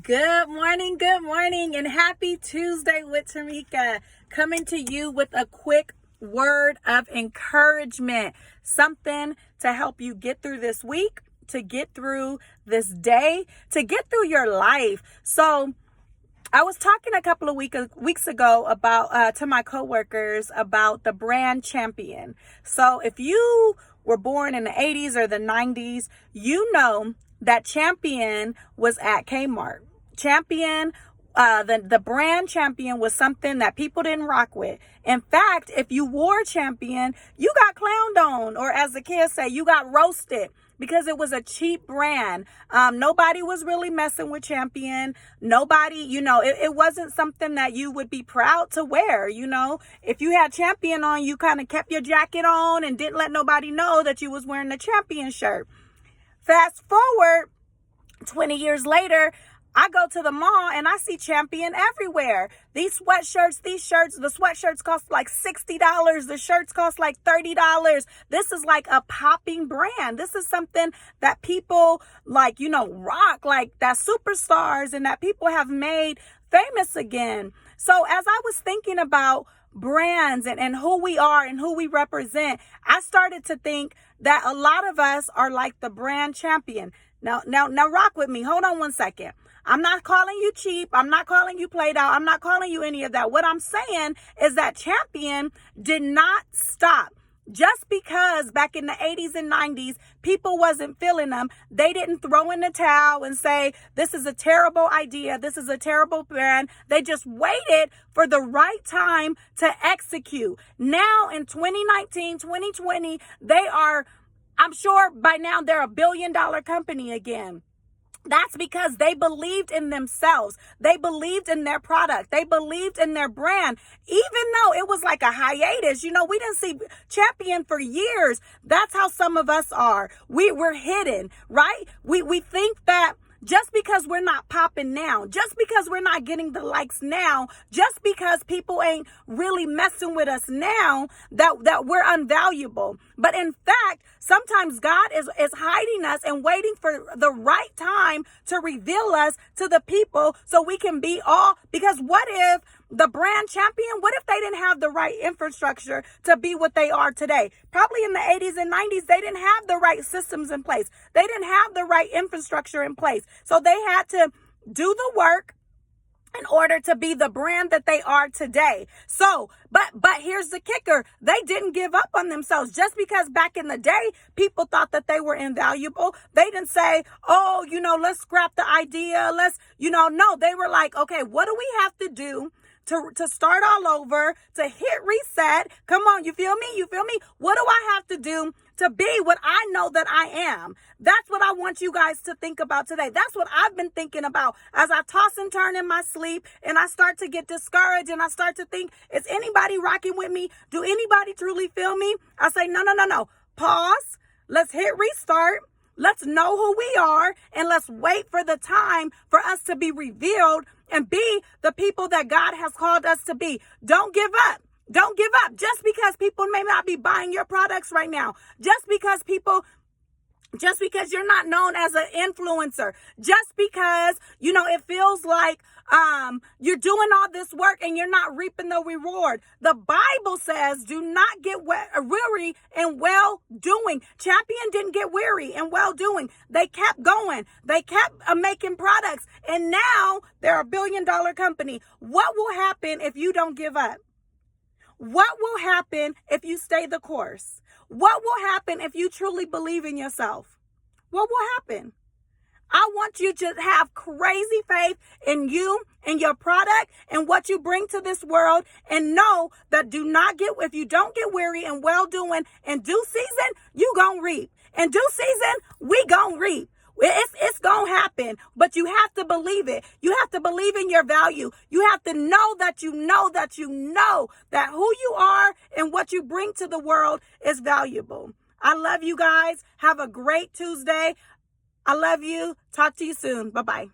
Good morning, and happy Tuesday with Tamika. Coming to you with a quick word of encouragement, something to help you get through this week, to get through this day, to get through your life. So I was talking a couple of weeks ago about to my coworkers about the brand Champion. So if you were born in the 80s or the 90s, you know that Champion was at Kmart. Champion, the brand Champion was something that people didn't rock with. In fact, if you wore Champion, you got clowned on, or as the kids say, you got roasted, because it was a cheap brand. Nobody was really messing with Champion. Nobody, it wasn't something that you would be proud to wear. If you had Champion on, you kind of kept your jacket on and didn't let nobody know that you was wearing the Champion shirt. Fast forward 20 years later, I go to the mall and I see Champion everywhere. These sweatshirts, the sweatshirts cost like $60. The shirts cost like $30. This is like a popping brand. This is something that people rock, like that superstars and that people have made famous again. So as I was thinking about brands and who we are and who we represent, I started to think that a lot of us are like the brand Champion. Now rock with me. Hold on one second. I'm not calling you cheap. I'm not calling you played out. I'm not calling you any of that. What I'm saying is that Champion did not stop. Just because back in the 80s and 90s, people wasn't feeling them, they didn't throw in the towel and say, this is a terrible idea, this is a terrible brand. They just waited for the right time to execute. Now in 2019, 2020, I'm sure by now they're a $1 billion company again. That's because they believed in themselves. They believed in their product. They believed in their brand. Even though it was like a hiatus, we didn't see Champion for years. That's how some of us are. We're hidden, right? We think that just because we're not popping now, just because we're not getting the likes now, just because people ain't really messing with us now, that we're unvaluable. But in fact, sometimes God is hiding us and waiting for the right time to reveal us to the people so we can be all, because what if the brand Champion, what if they didn't have the right infrastructure to be what they are today? Probably in the 80s and 90s, they didn't have the right systems in place. They didn't have the right infrastructure in place. So they had to do the work in order to be the brand that they are today. So, but here's the kicker. They didn't give up on themselves. Just because back in the day, people thought that they were invaluable, they didn't say, oh, let's scrap the idea. No, they were like, okay, what do we have to do to start all over, to hit reset? Come on, you feel me? What do I have to do to be what I know that I am? That's what I want you guys to think about today. That's what I've been thinking about as I toss and turn in my sleep and I start to get discouraged and I start to think, is anybody rocking with me? Do anybody truly feel me? I say, no. Pause. Let's hit restart. Let's know who we are, and let's wait for the time for us to be revealed and be the people that God has called us to be. Don't give up. Don't give up. Just because people may not be buying your products right now, just because you're not known as an influencer, just because, it feels like you're doing all this work and you're not reaping the reward. The Bible says, do not get weary in well doing. Champion didn't get weary in well doing. They kept going. They kept making products, and now they're a $1 billion company. What will happen if you don't give up? What will happen if you stay the course? What will happen if you truly believe in yourself? What will happen? I want you to have crazy faith in you and your product and what you bring to this world, and know that if you don't get weary in well doing, in due season, you gonna reap. In due season, we gonna reap. It's gonna happen, but you have to believe it. You have to believe in your value. You have to know that that who you are and what you bring to the world is valuable. I love you guys. Have a great Tuesday. I love you. Talk to you soon. Bye-bye.